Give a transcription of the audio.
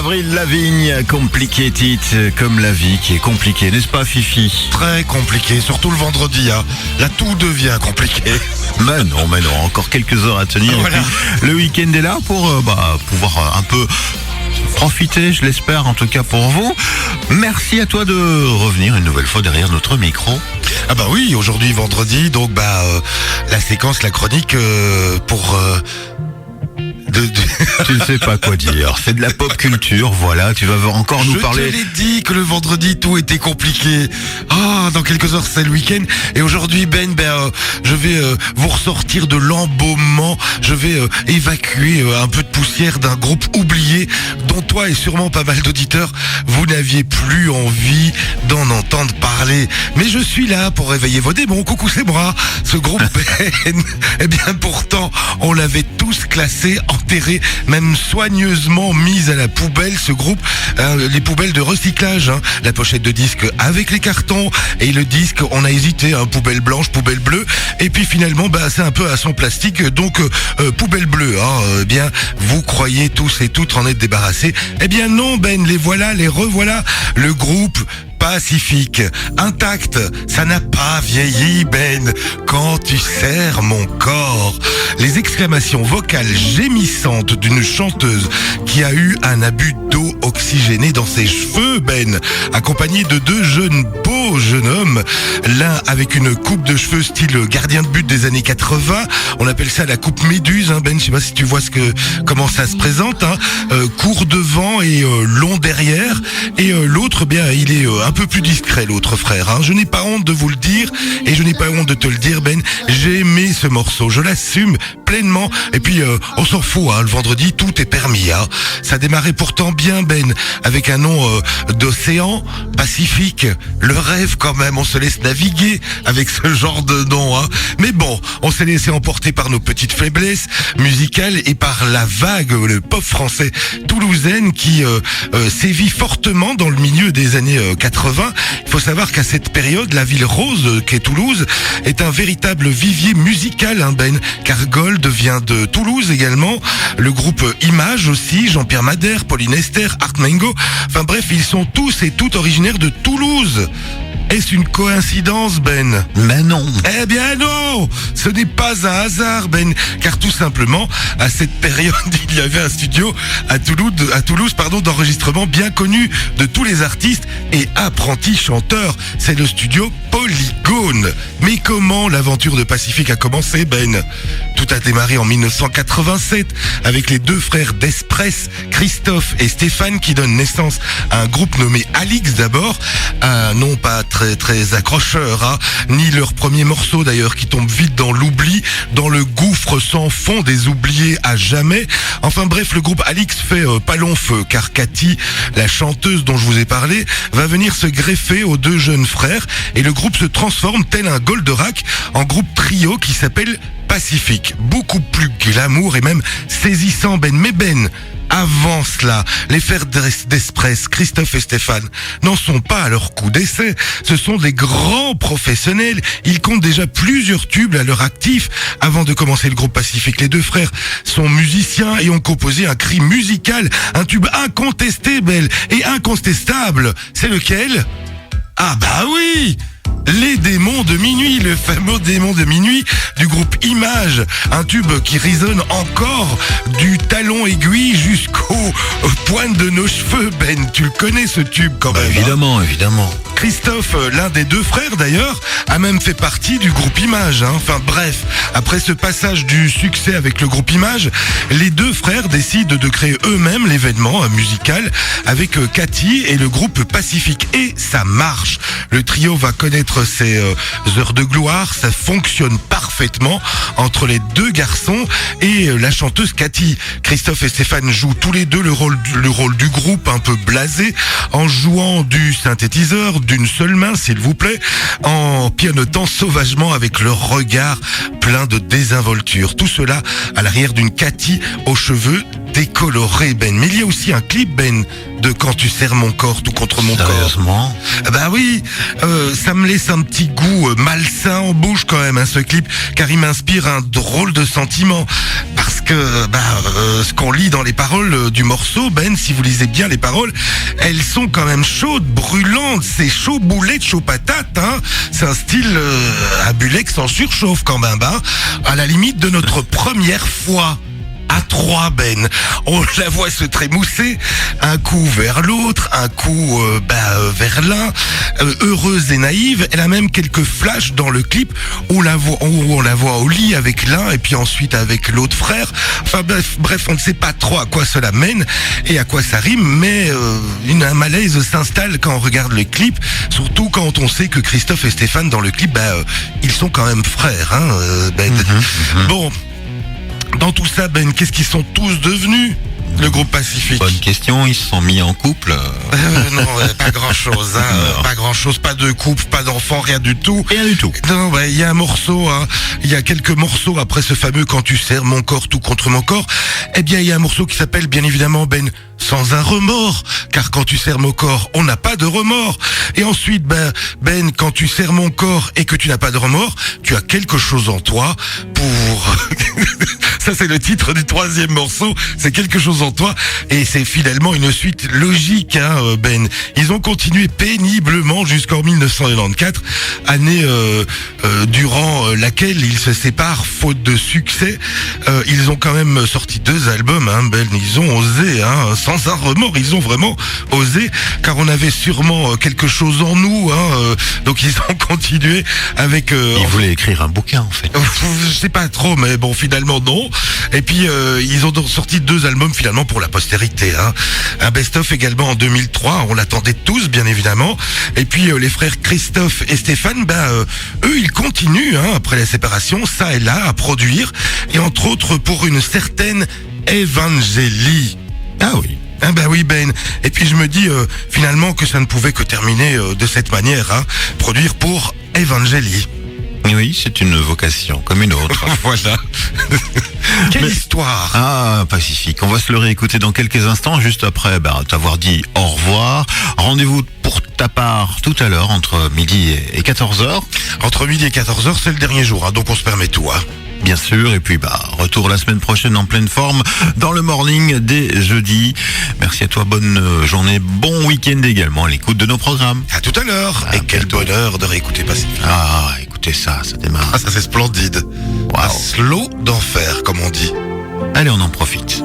Avril Lavigne, Complicated, comme la vie qui est compliquée, n'est-ce pas Fifi? Très compliqué, surtout le vendredi. Là, tout devient compliqué. Mais non, encore quelques heures à tenir. Voilà. Et puis, le week-end est là pour pouvoir un peu profiter, je l'espère, en tout cas pour vous. Merci à toi de revenir une nouvelle fois derrière notre micro. Ah bah oui, aujourd'hui vendredi, donc la séquence, la chronique pour... Tu ne sais pas quoi dire, c'est de la pop culture, voilà, tu vas encore nous parler... Je te l'ai dit que le vendredi tout était compliqué. Dans quelques heures c'est le week-end. Et aujourd'hui je vais vous ressortir de l'embaumement. Je vais évacuer un peu de poussière d'un groupe oublié dont toi et sûrement pas mal d'auditeurs, vous n'aviez plus envie d'en entendre parler. Mais je suis là pour réveiller vos démons. Coucou, c'est moi, ce groupe Ben. Eh bien pourtant, on l'avait tous classé, enterré, même soigneusement mis à la poubelle, ce groupe, les poubelles de recyclage, la pochette de disque avec les cartons et le disque, on a hésité, poubelle blanche, poubelle bleue, et puis finalement c'est un peu à son plastique, donc poubelle bleue. Bien, vous croyez tous et toutes en être débarrassés? Eh bien non Ben, les voilà, les revoilà, le groupe Pacifique, intact, ça n'a pas vieilli Ben, quand tu serres mon corps. Les exclamations vocales gémissantes d'une chanteuse qui a eu un abus d'eau oxygénée dans ses cheveux Ben, accompagnée de deux beaux jeunes hommes, l'un avec une coupe de cheveux style gardien de but des années 80, on appelle ça la coupe méduse Ben, je sais pas si tu vois comment ça se présente, court devant et long derrière, et l'autre il est un peu plus discret, l'autre frère, je n'ai pas honte de vous le dire et je n'ai pas honte de te le dire Ben, j'ai aimé ce morceau, je l'assume pleinement, et puis on s'en fout, le vendredi tout est permis, ça démarrait pourtant bien Ben, avec un nom d'océan, Pacifique, le rêve quand même, on se laisse naviguer avec ce genre de nom, mais bon, on s'est laissé emporter par nos petites faiblesses musicales et par la vague, le pop français toulousaine qui sévit fortement dans le milieu des années 80. Il faut savoir qu'à cette période, la ville rose qu'est Toulouse est un véritable vivier musical, Ben, car Gold vient de Toulouse également, le groupe Image aussi, Jean-Pierre Madère, Pauline Esther, Art Mengo, enfin bref, ils sont tous et toutes originaires de Toulouse. Est-ce une coïncidence, Ben? Mais non. Eh bien non, ce n'est pas un hasard, Ben, car tout simplement, à cette période, il y avait un studio à Toulouse, d'enregistrement bien connu de tous les artistes et apprentis chanteurs. C'est le studio Polygone. Mais comment l'aventure de Pacifique a commencé, Ben? Tout a démarré en 1987 avec les deux frères d'Espress, Christophe et Stéphane, qui donnent naissance à un groupe nommé Alix d'abord, un nom pas très accrocheur, ni leur premier morceau d'ailleurs qui tombe vite dans l'oubli, dans le gouffre sans fond des oubliés à jamais. Enfin bref, le groupe Alix fait pas long feu, car Cathy, la chanteuse dont je vous ai parlé, va venir se greffer aux deux jeunes frères et le groupe se transforme tel un Goldorak en groupe trio qui s'appelle Pacifique. Beaucoup plus glamour et même saisissant Ben. Mais Ben, avant cela, les frères d'Espress, Christophe et Stéphane, n'en sont pas à leur coup d'essai. Ce sont des grands professionnels. Ils comptent déjà plusieurs tubes à leur actif. Avant de commencer le groupe Pacifique, les deux frères sont musiciens et ont composé un cri musical, un tube incontesté, Ben, et incontestable. C'est lequel? Ah bah oui! Les démons de minuit, le fameux démon de minuit du groupe Image, un tube qui résonne encore du talon aiguille jusqu'aux pointes de nos cheveux, Ben. Tu le connais ce tube quand même? Évidemment. Christophe, l'un des deux frères d'ailleurs, a même fait partie du groupe Image. Enfin bref, après ce passage du succès avec le groupe Image, les deux frères décident de créer eux-mêmes l'événement musical avec Cathy et le groupe Pacifique. Et ça marche. Le trio va connaître ses heures de gloire, ça fonctionne parfaitement entre les deux garçons et la chanteuse Cathy. Christophe et Stéphane jouent tous les deux le rôle du groupe un peu blasé, en jouant du synthétiseur d'une seule main, s'il vous plaît, en pianotant sauvagement avec leur regard plein de désinvolture. Tout cela à l'arrière d'une Cathy aux cheveux décolorés, Ben. Mais il y a aussi un clip, Ben, de Quand tu serres mon corps tout contre mon corps. Sérieusement? Bah oui, ça me laisse un petit goût malsain en bouche quand même, ce clip, car il m'inspire un drôle de sentiment. Parce que ce qu'on lit dans les paroles du morceau, Ben, si vous lisez bien les paroles, elles sont quand même chaudes, brûlantes, c'est chaud boulet, chaud patate, hein. C'est un style à Bulex en surchauffe quand même, hein. À la limite de notre première fois. À trois, Ben. On la voit se trémousser, un coup vers l'autre, un coup vers l'un, heureuse et naïve. Elle a même quelques flashs dans le clip où on la voit au lit avec l'un et puis ensuite avec l'autre frère. Enfin bref, on ne sait pas trop à quoi cela mène et à quoi ça rime, mais un malaise s'installe quand on regarde le clip, surtout quand on sait que Christophe et Stéphane dans le clip, ils sont quand même frères, hein, Ben. Bon. Dans tout ça, Ben, qu'est-ce qu'ils sont tous devenus, le groupe Pacifique? Bonne question, ils se sont mis en couple. Non, pas grand-chose, hein, pas grand-chose, pas de couple, pas d'enfants, rien du tout. Rien du tout. Non, il y a un morceau, hein, il y a quelques morceaux après ce fameux Quand tu serres mon corps tout contre mon corps. Eh bien, il y a un morceau qui s'appelle, bien évidemment, Ben, Sans un remords, car quand tu serres mon corps, on n'a pas de remords. Et ensuite, Ben, quand tu serres mon corps et que tu n'as pas de remords, tu as quelque chose en toi pour... Ça, c'est le titre du troisième morceau, c'est quelque chose en toi, et c'est finalement une suite logique, hein, Ben. Ils ont continué péniblement jusqu'en 1994, année durant laquelle ils se séparent faute de succès. Ils ont quand même sorti 2 albums, hein, Ben. Ils ont osé, hein, sans un remords, ils ont vraiment osé, car on avait sûrement quelque chose en nous, hein, donc ils ont continué avec... Ils voulaient écrire un bouquin, en fait. Je sais pas trop, mais bon, finalement non. Et puis ils ont sorti 2 albums finalement pour la postérité, hein. Un best-of également en 2003, on l'attendait tous bien évidemment. Et puis les frères Christophe et Stéphane, eux ils continuent, hein, après la séparation, ça et là, à produire, et entre autres pour une certaine Evangélie. Ah oui. Ah oui, Ben. Et puis je me dis finalement que ça ne pouvait que terminer de cette manière, hein, produire pour Evangélie. Oui, c'est une vocation, comme une autre. Voilà. Quelle histoire. Ah, Pacifique. On va se le réécouter dans quelques instants, juste après t'avoir dit au revoir. Rendez-vous pour ta part tout à l'heure, entre midi et 14h. Entre midi et 14h, c'est le dernier jour, hein, donc on se permet tout, hein. Bien sûr, et puis retour la semaine prochaine en pleine forme dans le morning dès jeudi. Merci à toi, bonne journée, bon week-end également à l'écoute de nos programmes. À tout à l'heure. Et quel bonheur de réécouter Pacifique. Ah, écoutez ça démarre. Ah, ça c'est splendide. Wow. Un slow d'enfer, comme on dit. Allez, on en profite.